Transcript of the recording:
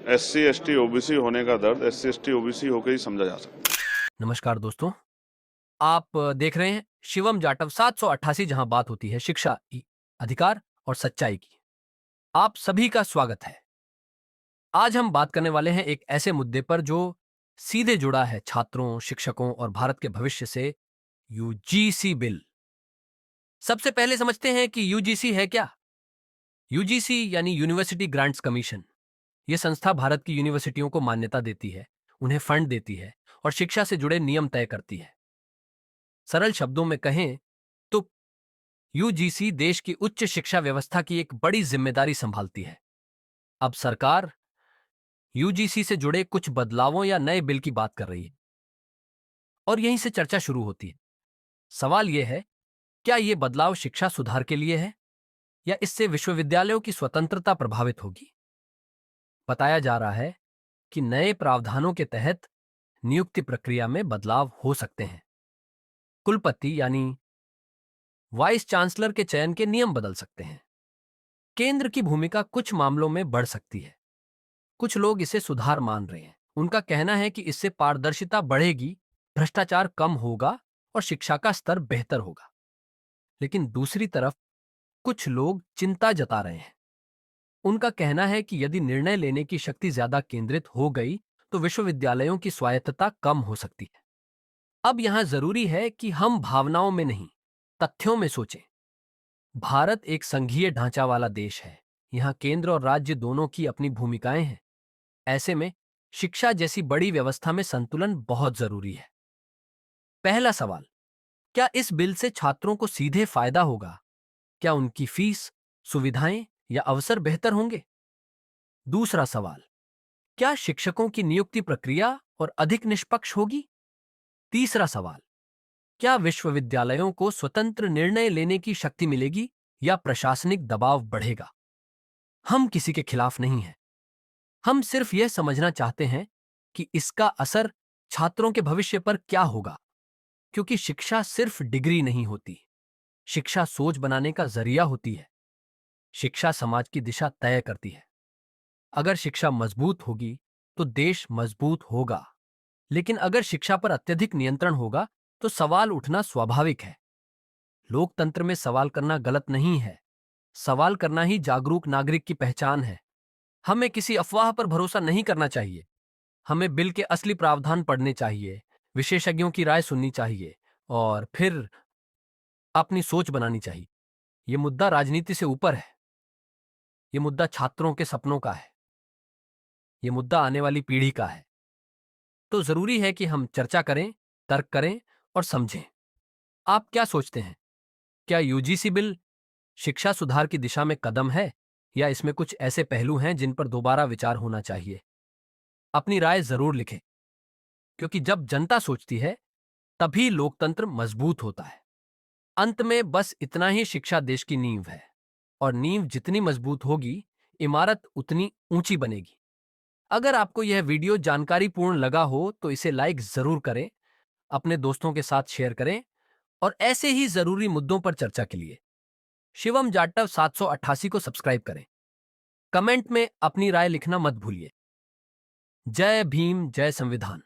SC ST OBC होने का दर्द SC ST OBC होकर ही समझा जा सकता है। नमस्कार दोस्तों, आप देख रहे हैं शिवम जाटव 788, जहां बात होती है शिक्षा, अधिकार और सच्चाई की। आप सभी का स्वागत है। आज हम बात करने वाले हैं एक ऐसे मुद्दे पर जो सीधे जुड़ा है छात्रों, शिक्षकों और भारत के भविष्य से, यूजीसी बिल। सबसे पहले समझते हैं कि यूजीसी है क्या। यूजीसी यानी यूनिवर्सिटी ग्रांट्स कमीशन। यह संस्था भारत की यूनिवर्सिटियों को मान्यता देती है, उन्हें फंड देती है और शिक्षा से जुड़े नियम तय करती है। सरल शब्दों में कहें तो यूजीसी देश की उच्च शिक्षा व्यवस्था की एक बड़ी जिम्मेदारी संभालती है। अब सरकार यूजीसी से जुड़े कुछ बदलावों या नए बिल की बात कर रही है और यहीं से चर्चा शुरू होती है। सवाल यह है, क्या यह बदलाव शिक्षा सुधार के लिए है या इससे विश्वविद्यालयों की स्वतंत्रता प्रभावित होगी। बताया जा रहा है कि नए प्रावधानों के तहत नियुक्ति प्रक्रिया में बदलाव हो सकते हैं। कुलपति यानी वाइस चांसलर के चयन के नियम बदल सकते हैं। केंद्र की भूमिका कुछ मामलों में बढ़ सकती है। कुछ लोग इसे सुधार मान रहे हैं। उनका कहना है कि इससे पारदर्शिता बढ़ेगी, भ्रष्टाचार कम होगा और शिक्षा का स्तर बेहतर होगा। लेकिन दूसरी तरफ कुछ लोग चिंता जता रहे हैं। उनका कहना है कि यदि निर्णय लेने की शक्ति ज्यादा केंद्रित हो गई तो विश्वविद्यालयों की स्वायत्तता कम हो सकती है। अब यहां जरूरी है कि हम भावनाओं में नहीं, तथ्यों में सोचें। भारत एक संघीय ढांचा वाला देश है। यहां केंद्र और राज्य दोनों की अपनी भूमिकाएं हैं। ऐसे में शिक्षा जैसी बड़ी व्यवस्था में संतुलन बहुत जरूरी है। पहला सवाल, क्या इस बिल से छात्रों को सीधे फायदा होगा? क्या उनकी फीस, सुविधाएं या अवसर बेहतर होंगे? दूसरा सवाल, क्या शिक्षकों की नियुक्ति प्रक्रिया और अधिक निष्पक्ष होगी? तीसरा सवाल, क्या विश्वविद्यालयों को स्वतंत्र निर्णय लेने की शक्ति मिलेगी या प्रशासनिक दबाव बढ़ेगा? हम किसी के खिलाफ नहीं हैं। हम सिर्फ यह समझना चाहते हैं कि इसका असर छात्रों के भविष्य पर क्या होगा, क्योंकि शिक्षा सिर्फ डिग्री नहीं होती। शिक्षा सोच बनाने का जरिया होती है। शिक्षा समाज की दिशा तय करती है। अगर शिक्षा मजबूत होगी तो देश मजबूत होगा। लेकिन अगर शिक्षा पर अत्यधिक नियंत्रण होगा तो सवाल उठना स्वाभाविक है। लोकतंत्र में सवाल करना गलत नहीं है। सवाल करना ही जागरूक नागरिक की पहचान है। हमें किसी अफवाह पर भरोसा नहीं करना चाहिए। हमें बिल के असली प्रावधान पढ़ने चाहिए, विशेषज्ञों की राय सुननी चाहिए और फिर अपनी सोच बनानी चाहिए। यह मुद्दा राजनीति से ऊपर है। यह मुद्दा छात्रों के सपनों का है। यह मुद्दा आने वाली पीढ़ी का है। तो जरूरी है कि हम चर्चा करें, तर्क करें और समझें। आप क्या सोचते हैं? क्या यूजीसी बिल शिक्षा सुधार की दिशा में कदम है या इसमें कुछ ऐसे पहलू हैं जिन पर दोबारा विचार होना चाहिए? अपनी राय जरूर लिखें, क्योंकि जब जनता सोचती है तभी लोकतंत्र मजबूत होता है। अंत में बस इतना ही, शिक्षा देश की नींव है और नींव जितनी मजबूत होगी, इमारत उतनी ऊंची बनेगी। अगर आपको यह वीडियो जानकारीपूर्ण लगा हो तो इसे लाइक जरूर करें, अपने दोस्तों के साथ शेयर करें और ऐसे ही जरूरी मुद्दों पर चर्चा के लिए शिवम जाटव 788 को सब्सक्राइब करें। कमेंट में अपनी राय लिखना मत भूलिए। जय भीम, जय संविधान।